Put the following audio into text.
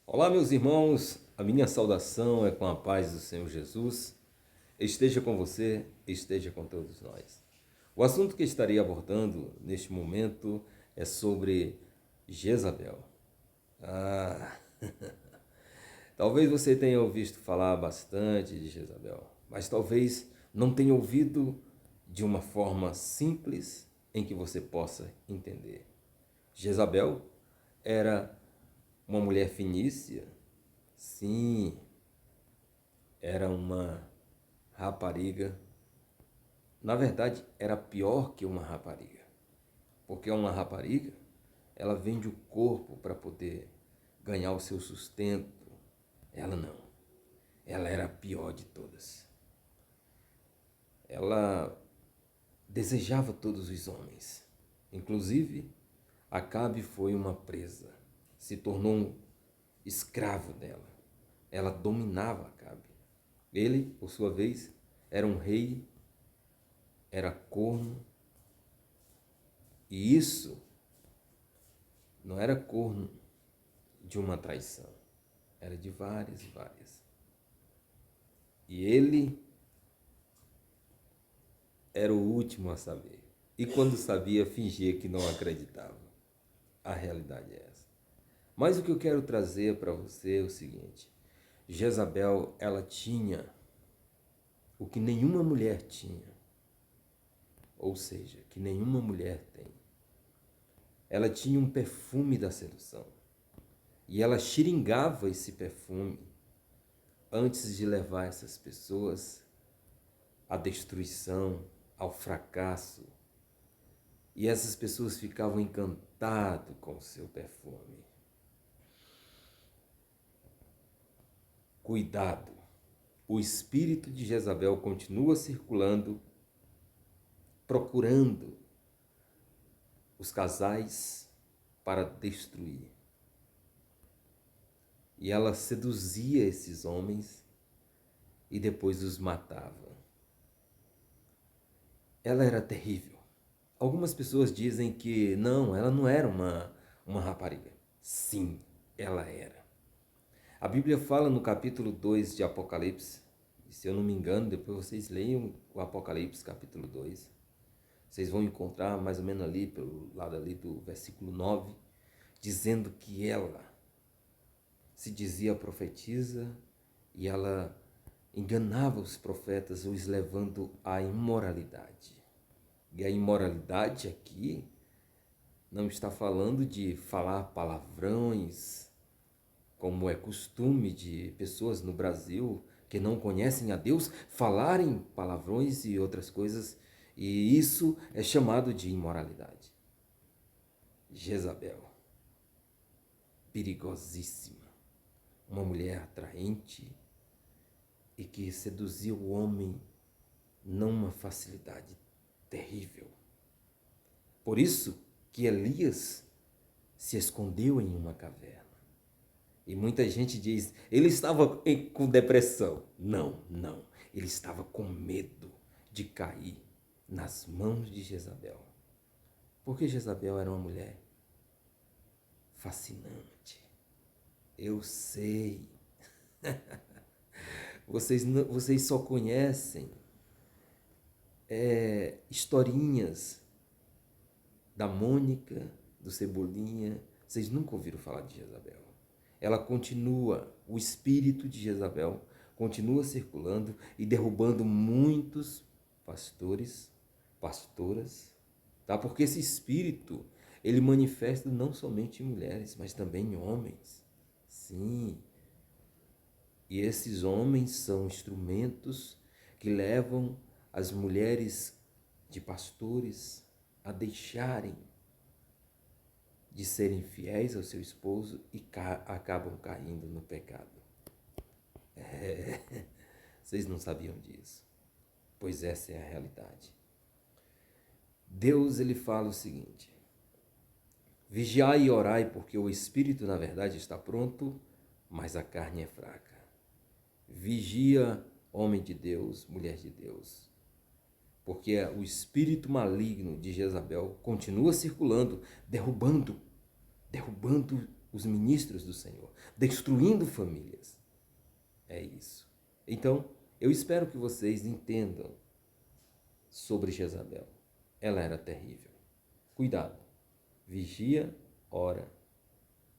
Olá, meus irmãos, a minha saudação é com a paz do Senhor Jesus. Esteja com você, esteja com todos nós. O assunto que estarei abordando neste momento é sobre Jezabel. Ah, talvez você tenha ouvido falar bastante de Jezabel, mas talvez não tenha ouvido de uma forma simples em que você possa entender. Jezabel era uma mulher fenícia. Sim, era uma rapariga. Na verdade, era pior que uma rapariga. Porque uma rapariga, ela vende o corpo para poder ganhar o seu sustento. Ela não. Ela era a pior de todas. Ela desejava todos os homens. Inclusive, Acabe foi uma presa. Se tornou um escravo dela. Ela dominava Acabe. Ele, por sua vez, era um rei, era corno, e isso não era corno de uma traição, era de várias e várias. E ele era o último a saber. E quando sabia, fingia que não acreditava. A realidade é essa. Mas o que eu quero trazer para você é o seguinte: Jezabel, ela tinha o que nenhuma mulher tinha, ou seja, que nenhuma mulher tem. Ela tinha um perfume da sedução. E ela xiringava esse perfume antes de levar essas pessoas à destruição, ao fracasso. E essas pessoas ficavam encantadas com o seu perfume. Cuidado! O espírito de Jezabel continua circulando, procurando os casais para destruir. E ela seduzia esses homens e depois os matava. Ela era terrível. Algumas pessoas dizem que não, ela não era uma rapariga. Sim, ela era. A Bíblia fala no capítulo 2 de Apocalipse, e se eu não me engano, depois vocês leiam o Apocalipse capítulo 2. Vocês vão encontrar mais ou menos ali, pelo lado ali do versículo 9, dizendo que ela se dizia profetisa e ela enganava os profetas, os levando à imoralidade. E a imoralidade aqui não está falando de falar palavrões, como é costume de pessoas no Brasil que não conhecem a Deus falarem palavrões e outras coisas, e isso é chamado de imoralidade. Jezabel, perigosíssima, uma mulher atraente e que seduzia o homem numa facilidade terrível. Por isso que Elias se escondeu em uma caverna. E muita gente diz, ele estava com depressão. Não, não. Ele estava com medo de cair nas mãos de Jezabel. Porque Jezabel era uma mulher fascinante. Eu sei. Vocês só conhecem historinhas da Mônica, do Cebolinha. Vocês nunca ouviram falar de Jezabel. Ela continua, o espírito de Jezabel continua circulando e derrubando muitos pastores, pastoras, tá? Porque esse espírito, ele manifesta não somente em mulheres, mas também em homens. Sim. E esses homens são instrumentos que levam as mulheres de pastores a deixarem de serem fiéis ao seu esposo e acabam caindo no pecado. Vocês não sabiam disso, pois essa é a realidade. Deus, ele fala o seguinte: vigiai e orai, porque o espírito na verdade está pronto, mas a carne é fraca. Vigia, homem de Deus, mulher de Deus, porque o espírito maligno de Jezabel continua circulando, derrubando os ministros do Senhor, destruindo famílias. É isso. Então, eu espero que vocês entendam sobre Jezabel. Ela era terrível. Cuidado. Vigia, ora